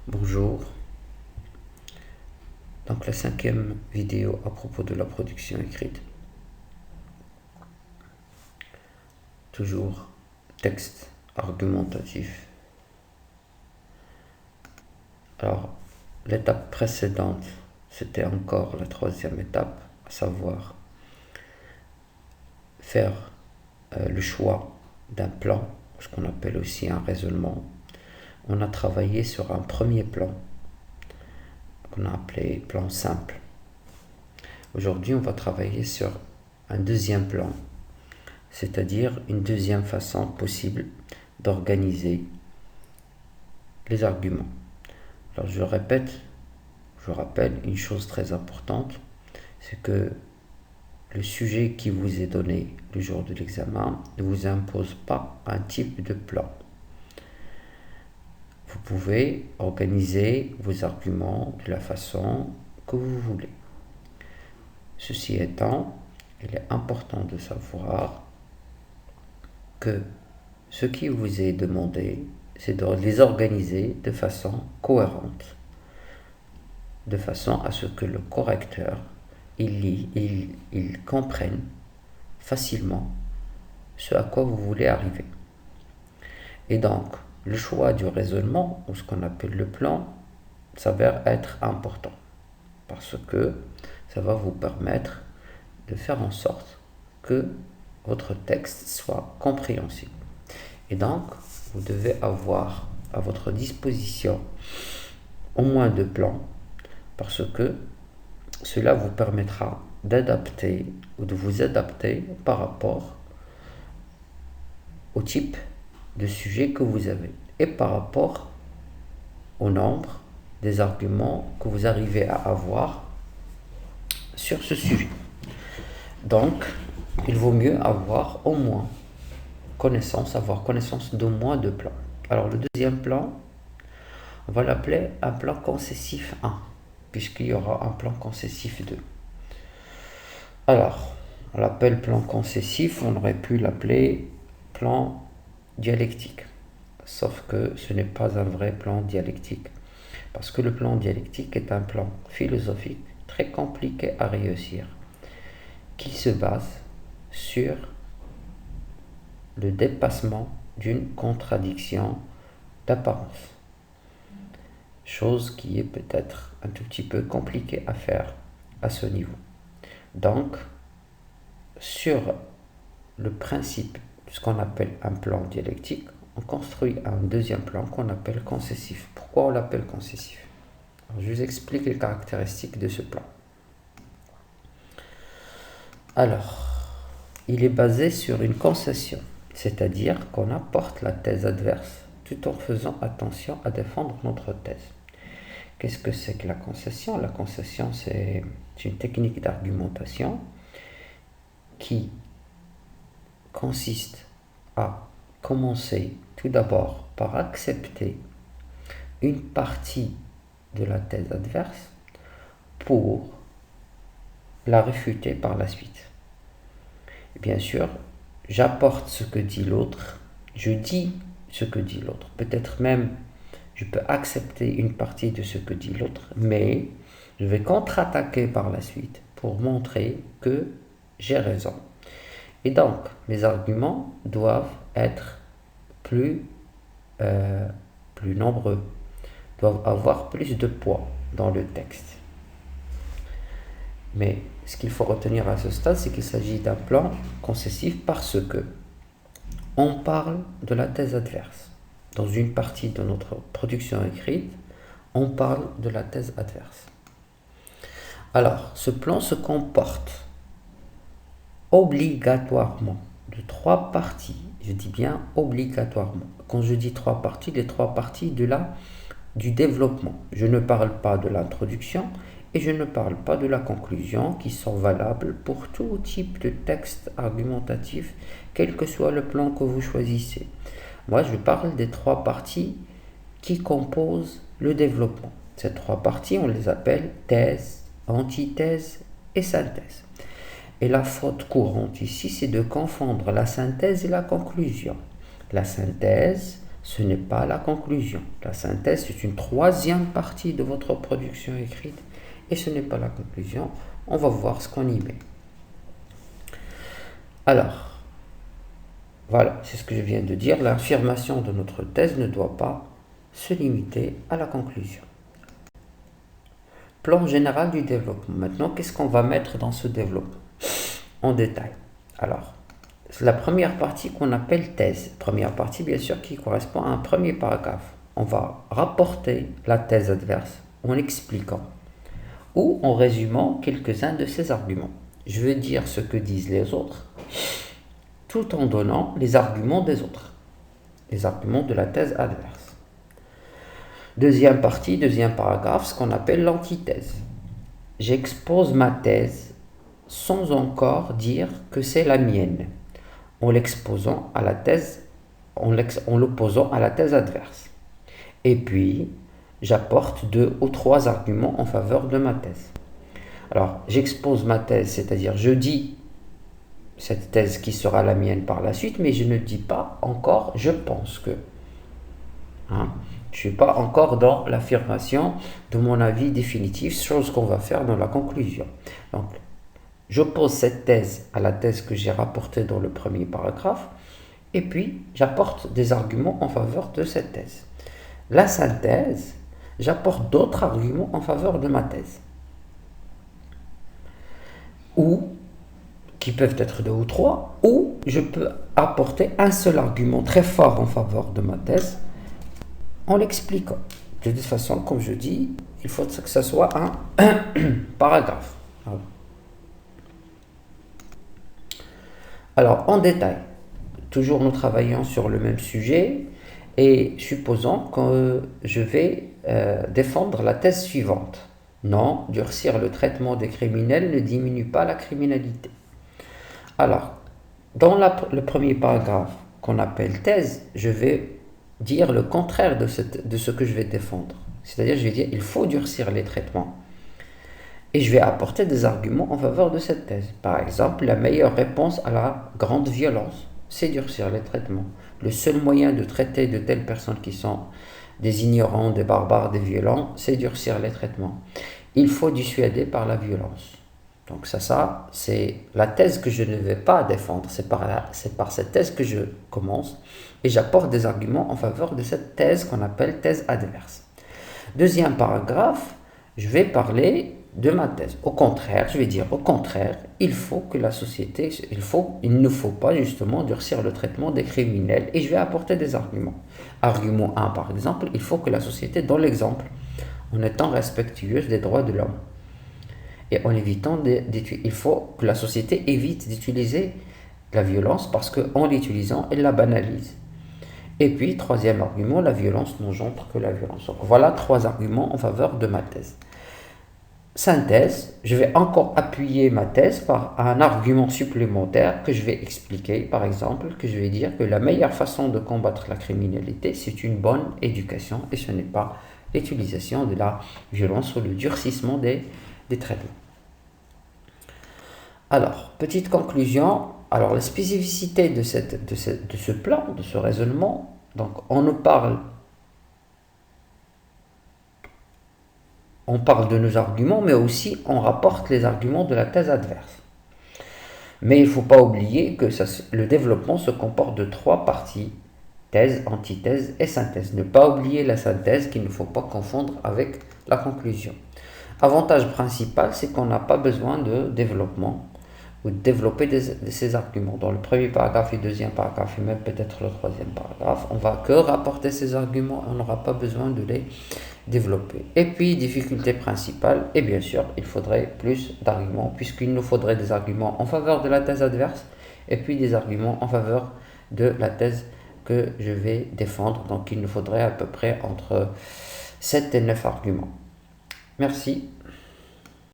Bonjour, donc la 5e vidéo à propos de la production écrite. Toujours texte argumentatif. Alors, l'étape précédente, c'était encore la 3e étape, à savoir faire le choix d'un plan, ce qu'on appelle aussi un raisonnement. On a travaillé sur un premier plan, qu'on a appelé plan simple. Aujourd'hui, on va travailler sur un deuxième plan, c'est-à-dire une deuxième façon possible d'organiser les arguments. Alors je rappelle une chose très importante, c'est que le sujet qui vous est donné le jour de l'examen ne vous impose pas un type de plan. Vous pouvez organiser vos arguments de la façon que vous voulez. Ceci étant, il est important de savoir que ce qui vous est demandé, c'est de les organiser de façon cohérente, de façon à ce que le correcteur, il comprenne facilement ce à quoi vous voulez arriver. Et donc, le choix du raisonnement, ou ce qu'on appelle le plan, s'avère être important, parce que ça va vous permettre de faire en sorte que votre texte soit compréhensible. Et donc, vous devez avoir à votre disposition au moins 2 plans, parce que cela vous permettra d'adapter ou de vous adapter par rapport au type de sujet que vous avez et par rapport au nombre des arguments que vous arrivez à avoir sur ce sujet. Donc, il vaut mieux avoir connaissance d'au moins 2 plans. Alors, le deuxième plan, on va l'appeler un plan concessif 1, puisqu'il y aura un plan concessif 2. Alors, on l'appelle plan concessif, on aurait pu l'appeler plan dialectique. Sauf que ce n'est pas un vrai plan dialectique. Parce que le plan dialectique est un plan philosophique très compliqué à réussir, qui se base sur le dépassement d'une contradiction d'apparence. Chose qui est peut-être un tout petit peu compliquée à faire à ce niveau. Donc, sur le principe de ce qu'on appelle un plan dialectique, on construit un deuxième plan qu'on appelle concessif. Pourquoi on l'appelle concessif? Alors, je vous explique les caractéristiques de ce plan. Alors, il est basé sur une concession, c'est-à-dire qu'on apporte la thèse adverse tout en faisant attention à défendre notre thèse. Qu'est-ce que c'est que la concession? La concession, c'est une technique d'argumentation qui consiste à commencer tout d'abord par accepter une partie de la thèse adverse pour la réfuter par la suite. Et bien sûr, j'apporte ce que dit l'autre, je dis ce que dit l'autre. Peut-être même, je peux accepter une partie de ce que dit l'autre, mais je vais contre-attaquer par la suite pour montrer que j'ai raison. Et donc, mes arguments doivent être plus nombreux, doivent avoir plus de poids dans le texte. Mais ce qu'il faut retenir à ce stade, c'est qu'il s'agit d'un plan concessif parce que on parle de la thèse adverse. Dans une partie de notre production écrite, on parle de la thèse adverse. Alors, ce plan se comporte obligatoirement de 3 parties. Je dis bien obligatoirement. Quand je dis 3 parties, les 3 parties du développement. Je ne parle pas de l'introduction et je ne parle pas de la conclusion, qui sont valables pour tout type de texte argumentatif, quel que soit le plan que vous choisissez. Moi, je parle des 3 parties qui composent le développement. Ces 3 parties, on les appelle thèse, antithèse et synthèse. Et la faute courante ici, c'est de confondre la synthèse et la conclusion. La synthèse Ce n'est pas la conclusion. La synthèse, c'est une troisième partie de votre production écrite et ce n'est pas la conclusion. On va voir ce qu'on y met. Alors, voilà, c'est ce que je viens de dire. L'affirmation de notre thèse ne doit pas se limiter à la conclusion. Plan général du développement. Maintenant, qu'est-ce qu'on va mettre dans ce développement en détail? Alors, c'est la première partie qu'on appelle thèse. Première partie, bien sûr, qui correspond à un premier paragraphe. On va rapporter la thèse adverse en expliquant ou en résumant quelques-uns de ses arguments. Je veux dire ce que disent les autres, tout en donnant les arguments des autres, les arguments de la thèse adverse. Deuxième partie, deuxième paragraphe, ce qu'on appelle l'antithèse. J'expose ma thèse sans encore dire que c'est la mienne, en l'exposant à la thèse, en l'opposant à la thèse adverse. Et puis, j'apporte 2 ou 3 arguments en faveur de ma thèse. Alors, j'expose ma thèse, c'est-à-dire je dis cette thèse qui sera la mienne par la suite, mais je ne dis pas encore je pense que. Je ne suis pas encore dans l'affirmation de mon avis définitif, chose qu'on va faire dans la conclusion. Donc, j'oppose cette thèse à la thèse que j'ai rapportée dans le premier paragraphe, et puis j'apporte des arguments en faveur de cette thèse. La synthèse, j'apporte d'autres arguments en faveur de ma thèse. Ou, qui peuvent être 2 ou 3, ou je peux apporter un seul argument très fort en faveur de ma thèse en l'expliquant. De toute façon, comme je dis, il faut que ce soit un paragraphe. Voilà. Alors, en détail, toujours nous travaillons sur le même sujet et supposons que je vais défendre la thèse suivante. Non, durcir le traitement des criminels ne diminue pas la criminalité. Alors, dans le premier paragraphe qu'on appelle thèse, je vais dire le contraire de ce que je vais défendre. C'est-à-dire, je vais dire il faut durcir les traitements. Et je vais apporter des arguments en faveur de cette thèse. Par exemple, la meilleure réponse à la grande violence, c'est durcir les traitements. Le seul moyen de traiter de telles personnes qui sont des ignorants, des barbares, des violents, c'est durcir les traitements. Il faut dissuader par la violence. Donc ça c'est la thèse que je ne vais pas défendre. C'est par cette thèse que je commence et j'apporte des arguments en faveur de cette thèse qu'on appelle thèse adverse. Deuxième paragraphe, je vais parler de ma thèse. Au contraire, je vais dire au contraire, il ne faut pas justement durcir le traitement des criminels et je vais apporter des arguments. Argument 1 par exemple, il faut que la société donne l'exemple en étant respectueuse des droits de l'homme. Et en évitant il faut que la société évite d'utiliser la violence parce qu'en l'utilisant, elle la banalise. Et puis, troisième argument, la violence n'engendre que la violence. Donc, voilà 3 arguments en faveur de ma thèse. Synthèse, je vais encore appuyer ma thèse par un argument supplémentaire que je vais expliquer. Par exemple, que je vais dire que la meilleure façon de combattre la criminalité, c'est une bonne éducation et ce n'est pas l'utilisation de la violence ou le durcissement des traitements. Alors, petite conclusion. Alors, la spécificité de ce plan, de ce raisonnement, donc on parle de nos arguments, mais aussi on rapporte les arguments de la thèse adverse. Mais il ne faut pas oublier que le développement se comporte de 3 parties, thèse, antithèse et synthèse. Ne pas oublier la synthèse qu'il ne faut pas confondre avec la conclusion. Avantage principal, c'est qu'on n'a pas besoin de développement ou de développer ces arguments. Dans le premier paragraphe et le deuxième paragraphe, et même peut-être le troisième paragraphe, on ne va que rapporter ces arguments, on n'aura pas besoin de les développer. Et puis, difficulté principale, et bien sûr, il faudrait plus d'arguments, puisqu'il nous faudrait des arguments en faveur de la thèse adverse, et puis des arguments en faveur de la thèse que je vais défendre. Donc, il nous faudrait à peu près entre 7 et 9 arguments. Merci.